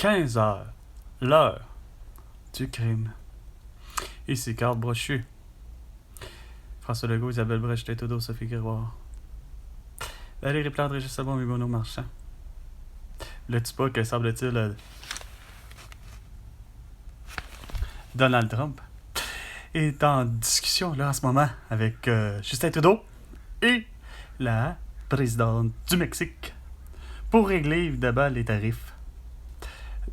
15 heures, l'heure du crime. Ici Carl Brochu. François Legault, Isabelle Brèche, Todo, Sophie Grégoire. Valérie Plante, Régis Sabon, Hugo Marchand. Le dis pas que semble-t-il Donald Trump est en discussion là en ce moment avec Justin Trudeau et la présidente du Mexique pour régler évidemment les tarifs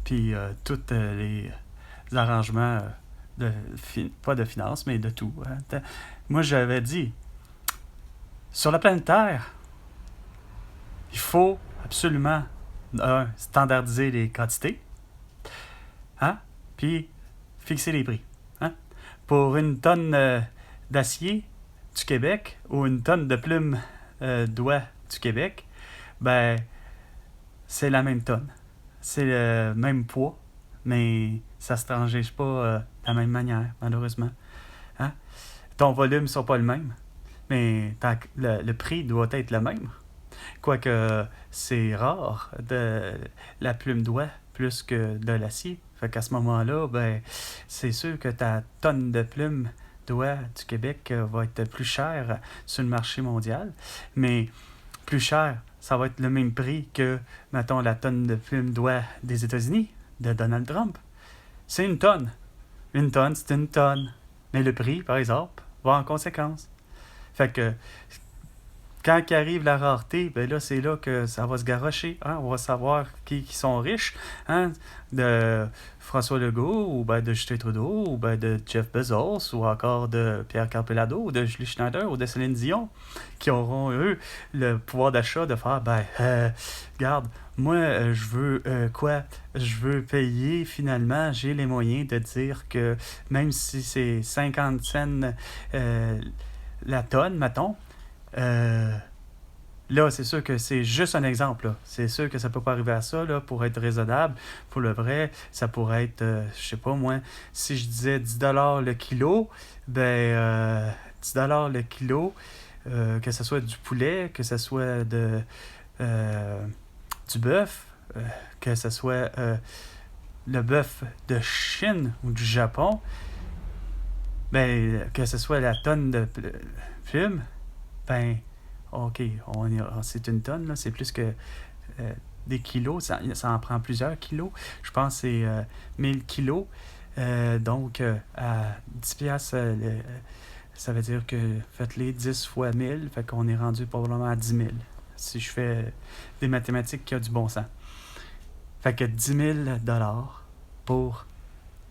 puis tous les arrangements pas de finances mais de tout. Moi j'avais dit sur la planète Terre il faut absolument standardiser les quantités puis fixer les prix. Pour une tonne d'acier du Québec ou une tonne de plumes d'oie du Québec, ben c'est la même tonne. C'est le même poids, mais ça ne se transige pas de la même manière, malheureusement. Ton volume ne sera pas le même, mais le prix doit être le même. Quoique c'est rare de la plume d'oie plus que de l'acier. Fait qu'à ce moment-là, ben, c'est sûr que ta tonne de plumes d'oie du Québec va être plus chère sur le marché mondial. Mais plus cher, ça va être le même prix que, mettons, la tonne de plumes d'oie des États-Unis, de Donald Trump. C'est une tonne. Une tonne, c'est une tonne. Mais le prix, par exemple, va en conséquence. Fait que quand arrive la rareté, ben là, c'est là que ça va se garrocher. On va savoir qui sont riches. De François Legault, ou ben de Justin Trudeau, ou ben de Jeff Bezos, ou encore de Pierre Carpellado, ou de Julie Schneider, ou de Céline Dion, qui auront, eux, le pouvoir d'achat de faire, regarde, moi, je veux quoi? Je veux payer, finalement, j'ai les moyens de dire que même si c'est 50 cents la tonne, mettons, là, c'est sûr que c'est juste un exemple. Là. C'est sûr que ça peut pas arriver à ça là, pour être raisonnable. Pour le vrai, ça pourrait être, je sais pas moi, si je disais 10$ le kilo, 10$ le kilo, que ce soit du poulet, que ce soit du bœuf, que ce soit le bœuf de Chine ou du Japon, que ce soit la tonne de plumes, OK, c'est une tonne, là, c'est plus que des kilos, ça en prend plusieurs kilos. Je pense que c'est 1000 kilos. Donc, à 10$, ça veut dire que faites-les 10 fois 1000, fait qu'on est rendu probablement à 10 000. Si je fais des mathématiques qui ont du bon sens. Fait que 10 000$ pour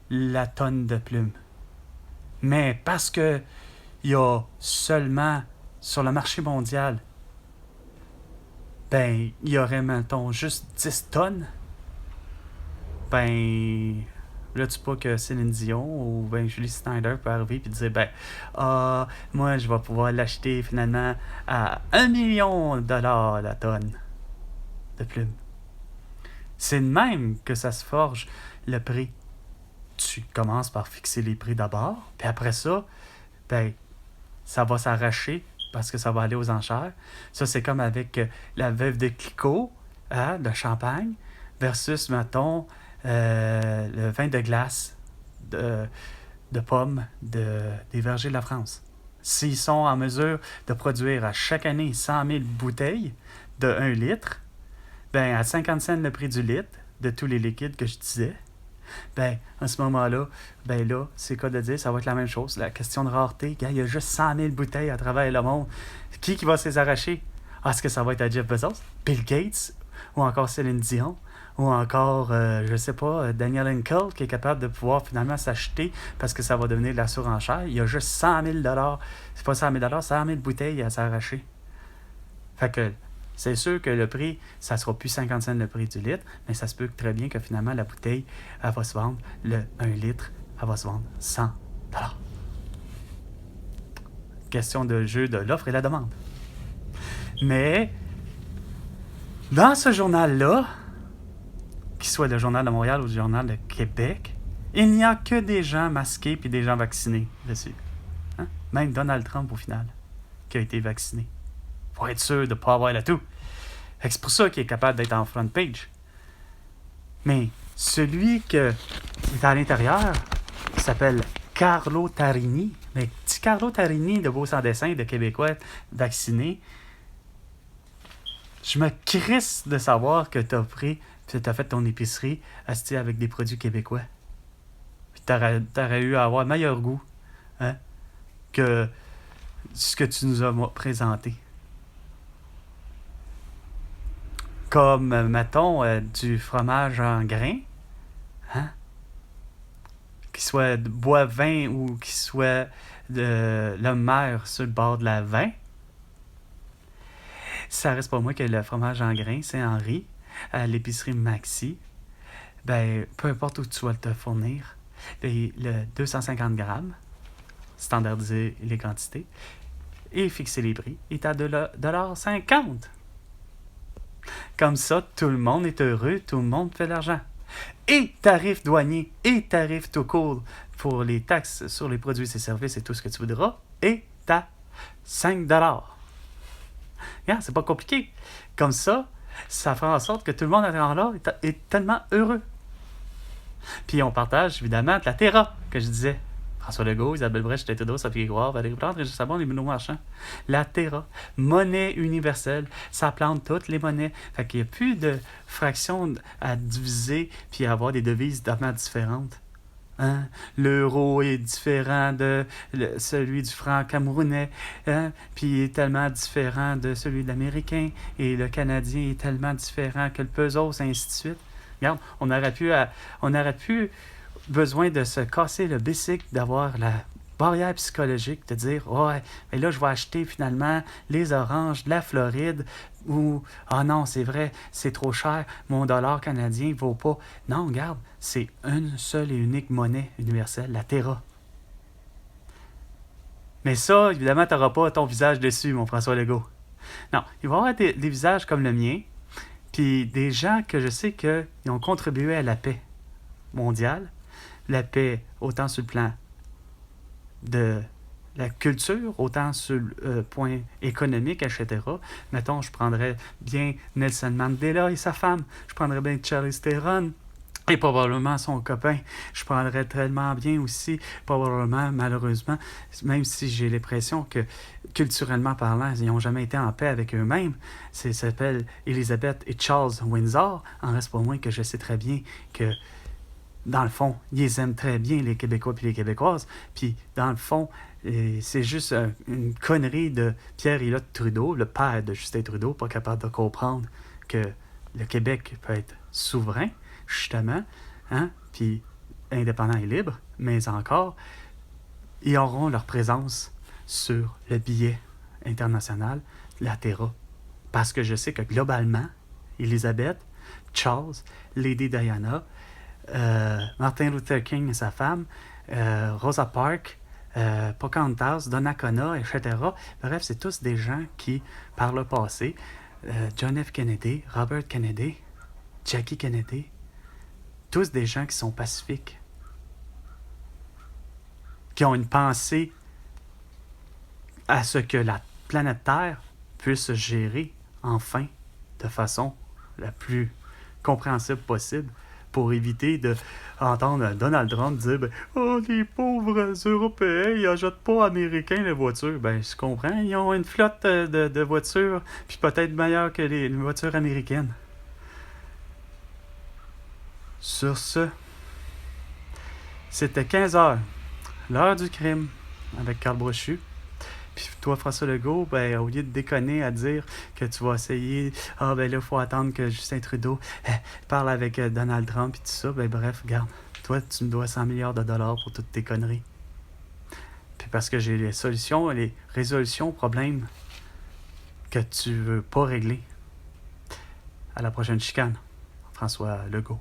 la tonne de plumes. Mais parce que il y a seulement sur le marché mondial, il y aurait, mettons, juste 10 tonnes. Là, tu pas que Céline Dion ou Julie Schneider peut arriver et dire, moi, je vais pouvoir l'acheter finalement à 1 million de dollars la tonne de plumes. C'est de même que ça se forge le prix. Tu commences par fixer les prix d'abord, puis après ça, ça va s'arracher parce que ça va aller aux enchères. Ça, c'est comme avec la veuve de Clicquot, de champagne, versus, mettons, le vin de glace de pommes des vergers de la France. S'ils sont en mesure de produire à chaque année 100 000 bouteilles de 1 litre, à 50 cents le prix du litre de tous les liquides que je disais, à ce moment-là, là, c'est quoi de dire, ça va être la même chose. La question de rareté, il y a juste 100 000 bouteilles à travers le monde. Qui va se les arracher? Est-ce que ça va être à Jeff Bezos, Bill Gates, ou encore Céline Dion, ou encore, je sais pas, Daniel Henkel, qui est capable de pouvoir finalement s'acheter parce que ça va devenir de la surenchère. Il y a juste 100 000$. C'est pas 100 000$, 100 000 bouteilles à s'arracher. Fait que c'est sûr que le prix, ça ne sera plus 50 cents le prix du litre, mais ça se peut très bien que finalement la bouteille, elle va se vendre, 1 litre, elle va se vendre 100$. Question de jeu de l'offre et la demande. Mais, dans ce journal-là, qu'il soit le Journal de Montréal ou le Journal de Québec, il n'y a que des gens masqués et des gens vaccinés dessus. Même Donald Trump, au final, qui a été vacciné. Pour être sûr de ne pas avoir le tout. C'est pour ça qu'il est capable d'être en front page. Mais Celui qui est à l'intérieur s'appelle Carlo Tarini. Mais petit Carlo Tarini de Beau Sans Dessin, de Québécois vaccinés, je me crisse de savoir que tu as pris, puis tu as fait ton épicerie avec des produits québécois. Puis tu aurais eu à avoir meilleur goût, hein, que ce que tu nous as présenté. Comme, mettons, du fromage en grains, hein, qui soit de bois vin ou qui soit de l'homme mère sur le bord de la vin. Ça reste pas moi que le fromage en grains, c'est Henri, à l'épicerie Maxi. Ben, peu importe où tu vas te fournir, le 250 grammes, standardiser les quantités, et fixer les prix, est à 2,50 $. Comme ça, tout le monde est heureux, tout le monde fait de l'argent. Et tarif douanier, et tarif tout court pour les taxes sur les produits et services et tout ce que tu voudras, est à 5 $. Regarde, c'est pas compliqué. Comme ça fera en sorte que tout le monde là est tellement heureux. Puis on partage évidemment de la terra, que je disais. François Legault, Isabelle Brèche, Justin Trudeau, Sophie Grégoire, Valérie Plante, Régis Sabon, les Bruno Marchand. La terra, monnaie universelle, ça plante toutes les monnaies. Fait qu'il n'y a plus de fractions à diviser puis à avoir des devises tellement différentes. Hein? L'euro est différent de celui du franc camerounais, hein? Puis il est tellement différent de celui de l'américain, et le canadien est tellement différent que le pesos, ainsi de suite. Regarde, on aurait pu besoin de se casser le bicycle, d'avoir la barrière psychologique, de dire « Ouais, mais là, je vais acheter finalement les oranges de la Floride » ou « Ah non, c'est vrai, c'est trop cher, mon dollar canadien ne vaut pas. » Non, regarde, c'est une seule et unique monnaie universelle, la terra. Mais ça, évidemment, tu n'auras pas ton visage dessus, mon François Legault. Non, il va y avoir des visages comme le mien, puis des gens que je sais qu'ils ont contribué à la paix mondiale, la paix autant sur le plan de la culture, autant sur le point économique, etc. Mettons, je prendrais bien Nelson Mandela et sa femme, je prendrais bien Charlize Theron et probablement son copain. Je prendrais tellement bien aussi, probablement, malheureusement, même si j'ai l'impression que, culturellement parlant, ils n'ont jamais été en paix avec eux-mêmes. Ça s'appelle Elizabeth et Charles Windsor. En reste pas moins que je sais très bien que dans le fond, ils aiment très bien les Québécois et les Québécoises. Puis, dans le fond, c'est juste une connerie de Pierre-Éliott Trudeau, le père de Justin Trudeau, pas capable de comprendre que le Québec peut être souverain, justement, hein, puis indépendant et libre, mais encore, ils auront leur présence sur le billet international, la Terra. Parce que je sais que globalement, Elizabeth, Charles, Lady Diana, Martin Luther King et sa femme, Rosa Parks, Pocahontas, Donnacona, etc. Bref, c'est tous des gens qui, par le passé, John F. Kennedy, Robert Kennedy, Jackie Kennedy, tous des gens qui sont pacifiques, qui ont une pensée à ce que la planète Terre puisse se gérer, enfin, de façon la plus compréhensible possible, pour éviter d'entendre Donald Trump dire « Oh, les pauvres Européens, ils n'achètent pas américains les voitures. » Ben, je comprends, ils ont une flotte de voitures, puis peut-être meilleure que les voitures américaines. Sur ce, c'était 15h, l'heure du crime, avec Carl Brochu. Puis toi, François Legault, ben, au lieu de déconner à dire que tu vas essayer, ben là, il faut attendre que Justin Trudeau parle avec Donald Trump et tout ça, ben bref, regarde, toi, tu me dois 100 milliards de dollars pour toutes tes conneries. Puis parce que j'ai les solutions, les résolutions aux problèmes que tu veux pas régler. À la prochaine chicane, François Legault.